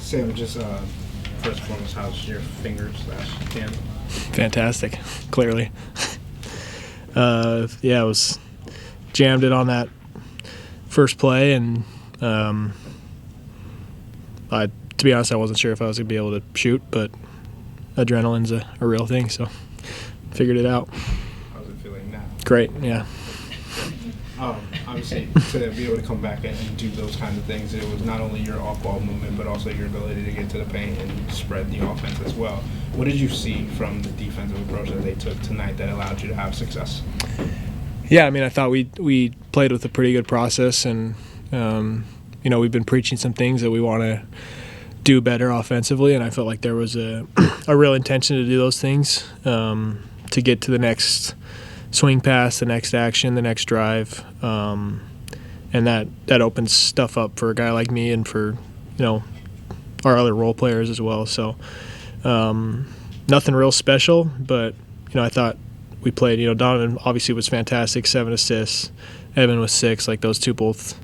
Sam, just first and foremost, how's your fingers/hand? Fantastic, clearly. Yeah, I was jammed it on that first play, and to be honest, I wasn't sure if I was going to be able to shoot, but adrenaline's a real thing, so figured it out. How's it feeling now? Great, yeah. Obviously, to be able to come back and do those kinds of things, it was not only your off-ball movement, but also your ability to get to the paint and spread the offense as well. What did you see from the defensive approach that they took tonight that allowed you to have success? Yeah, I mean, I thought we played with a pretty good process, and we've been preaching some things that we want to do better offensively, and I felt like there was a real intention to do those things, to get to the next swing pass, the next action, the next drive, and that opens stuff up for a guy like me and for our other role players as well. So nothing real special, but I thought we played. Donovan obviously was fantastic, 7 assists. Evan was 6. Like, those two both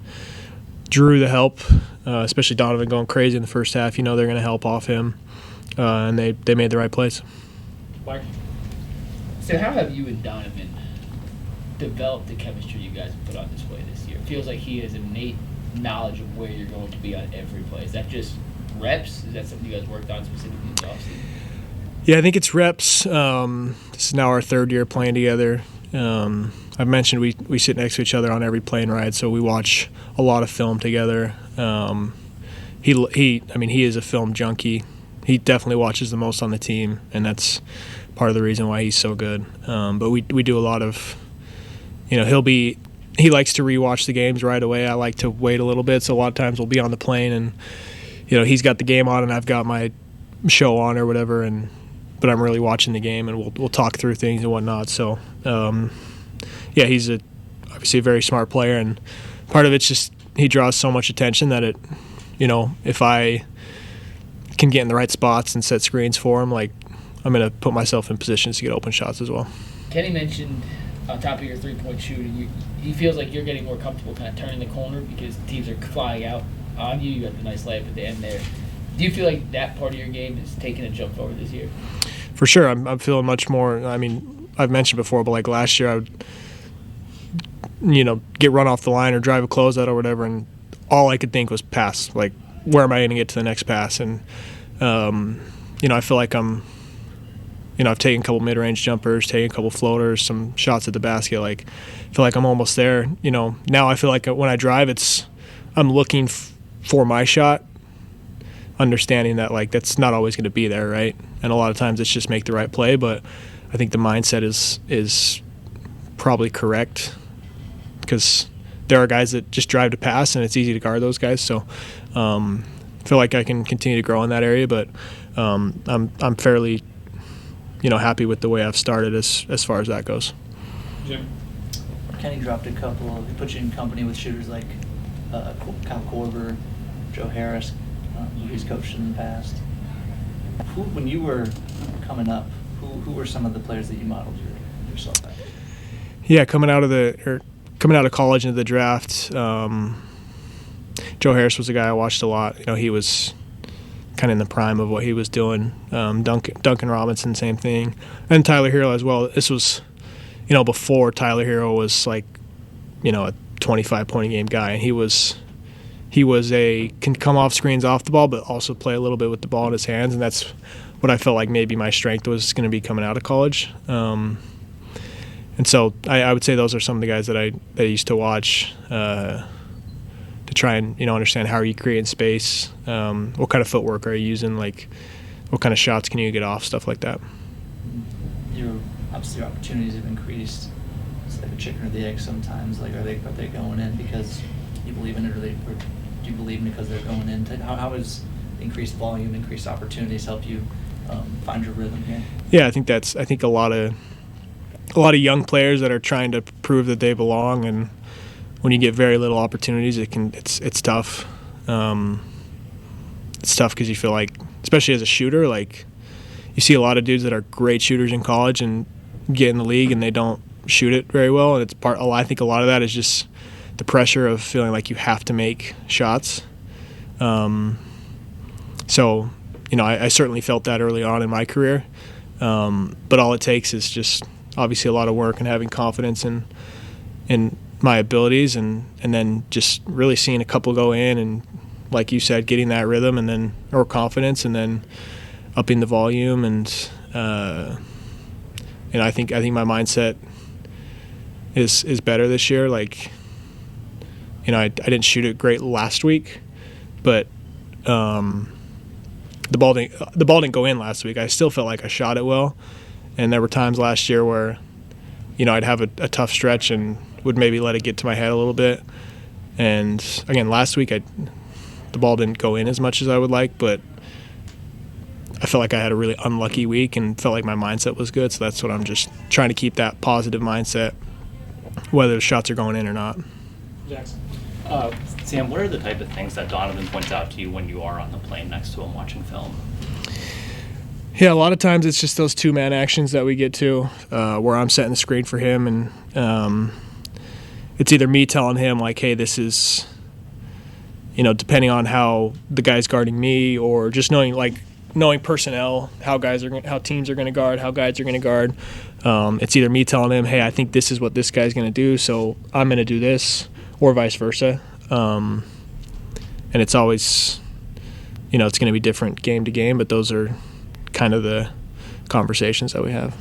drew the help, especially Donovan going crazy in the first half. They're going to help off him, and they made the right plays. Mark, so how have you and Donovan developed the chemistry you guys have put on display this year? It feels like he has innate knowledge of where you're going to be on every play. Is that just reps? Is that something you guys worked on specifically in the offseason? Yeah, I think it's reps. This is now our third year playing together. I've mentioned we sit next to each other on every plane ride, so we watch a lot of film together. He is a film junkie. He definitely watches the most on the team, and that's part of the reason why he's so good. But we do a lot of, he likes to rewatch the games right away. I like to wait a little bit, so a lot of times we'll be on the plane and he's got the game on and I've got my show on or whatever, but I'm really watching the game, and we'll talk through things and whatnot. So yeah, he's obviously a very smart player, and part of it's just he draws so much attention that if I can get in the right spots and set screens for him, like, I'm going to put myself in positions to get open shots as well. Kenny mentioned on top of your three-point shooting, he feels like you're getting more comfortable kind of turning the corner because teams are flying out on you. You got the nice layup at the end there. Do you feel like that part of your game is taking a jump forward this year? For sure. I'm feeling much more. I mean, I've mentioned before, but like last year I would get run off the line or drive a closeout or whatever, and all I could think was pass. Like, where am I going to get to the next pass? And I feel like I've taken a couple mid-range jumpers, taken a couple floaters, some shots at the basket. Like, I feel like I'm almost there. Now I feel like when I drive, I'm looking for my shot, understanding that, like, that's not always going to be there, right? And a lot of times it's just make the right play, but I think the mindset is probably correct, because there are guys that just drive to pass, and it's easy to guard those guys. So I feel like I can continue to grow in that area, but I'm fairly happy with the way I've started as far as that goes. Jim? Kenny dropped a couple. He put you in company with shooters like Kyle Korver, Joe Harris, who he's coached in the past. When you were coming up, who were some of the players that you modeled yourself at? Yeah, coming out of college into the draft, Joe Harris was a guy I watched a lot. He was kind of in the prime of what he was doing. Duncan Robinson, same thing, and Tyler Hero as well. This was, before Tyler Hero was like, a 25-point-a-game guy, and he was can come off screens off the ball, but also play a little bit with the ball in his hands, and that's what I felt like maybe my strength was going to be coming out of college. And so I would say those are some of the guys that I used to watch to try and understand how are you creating space, what kind of footwork are you using, like what kind of shots can you get off, stuff like that. Obviously your opportunities have increased. It's like a chicken or the egg sometimes. Like, are they going in because you believe in it, or do you believe in because they're going in? How has increased volume, increased opportunities help you find your rhythm here? Yeah, I think a lot of young players that are trying to prove that they belong, and when you get very little opportunities, it's tough. It's tough because you feel like, especially as a shooter, like, you see a lot of dudes that are great shooters in college and get in the league and they don't shoot it very well, and I think a lot of that is just the pressure of feeling like you have to make shots. So So, I certainly felt that early on in my career. But all it takes is just obviously a lot of work and having confidence in my abilities, and then just really seeing a couple go in, and like you said, getting that rhythm or confidence, and then upping the volume. And I think my mindset is better this year. Like, I didn't shoot it great last week, but the ball didn't go in last week. I still felt like I shot it well, and there were times last year where I'd have a tough stretch and would maybe let it get to my head a little bit. And again, last week the ball didn't go in as much as I would like, but I felt like I had a really unlucky week and felt like my mindset was good. So that's what I'm just trying to keep, that positive mindset, whether the shots are going in or not. Jackson. Sam, what are the type of things that Donovan points out to you when you are on the plane next to him watching film? Yeah, a lot of times it's just those two-man actions that we get to, where I'm setting the screen for him, and it's either me telling him, like, hey, this is, depending on how the guy's guarding me, or just knowing personnel, how teams are going to guard, how guys are going to guard. It's either me telling him, hey, I think this is what this guy's going to do, so I'm going to do this, or vice versa. And it's always, it's going to be different game to game, but those are kind of the conversations that we have.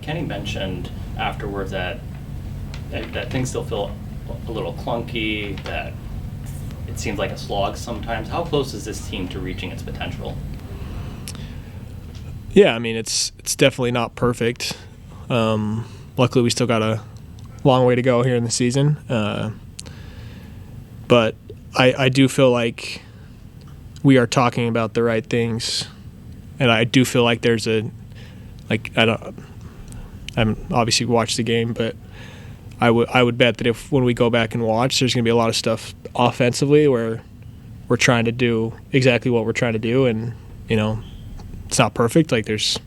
Kenny mentioned afterwards that things still feel a little clunky, that it seems like a slog sometimes. How close is this team to reaching its potential? Yeah, I mean, it's definitely not perfect. Luckily, we still got a long way to go here in the season. But I do feel like we are talking about the right things, and I do feel like there's I haven't obviously watched the game, but I would bet that when we go back and watch, there's going to be a lot of stuff offensively where we're trying to do exactly what we're trying to do, and it's not perfect. Like there's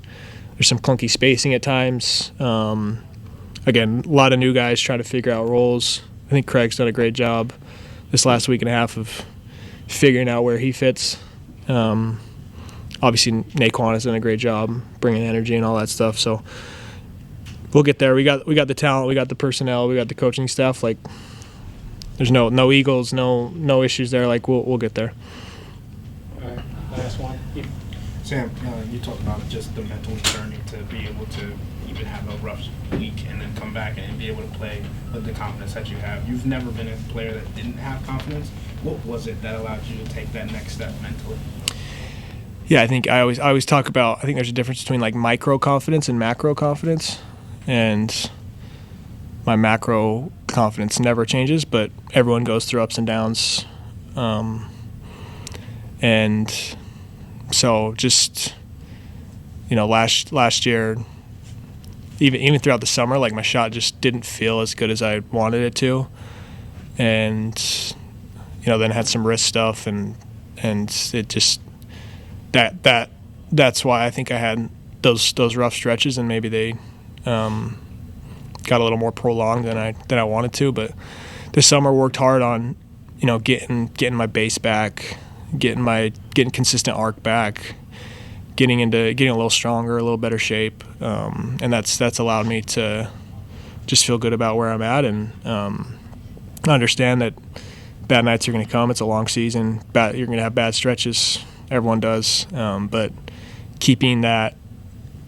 some clunky spacing at times. Again, a lot of new guys trying to figure out roles. I think Craig's done a great job this last week and a half of figuring out where he fits. Obviously, Naquan has done a great job bringing energy and all that stuff. So we'll get there. We got the talent, we got the personnel, we got the coaching staff. Like there's no egos, no issues there. Like we'll get there. All right, last one. Yeah. Sam, you talked about just the mental journey to be able to even have a rough week and then come back and be able to play with the confidence that you have. You've never been a player that didn't have confidence. What was it that allowed you to take that next step mentally? Yeah, I think I always talk about, I think there's a difference between like micro confidence and macro confidence. And my macro confidence never changes, but everyone goes through ups and downs. And so just, last year, even throughout the summer, like my shot just didn't feel as good as I wanted it to. And, then had some wrist stuff, and it just, that's why I think I had those rough stretches, and maybe they got a little more prolonged than I wanted to. But this summer worked hard on, getting my base back, getting consistent arc back, getting a little stronger, a little better shape, and that's allowed me to just feel good about where I'm at, and understand that bad nights are going to come. It's a long season. You're going to have bad stretches. Everyone does, but keeping that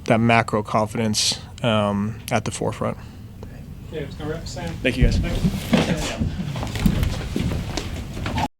macro confidence at the forefront. Yeah, it's gonna wrap, Sam. Thank you, guys. Thank you.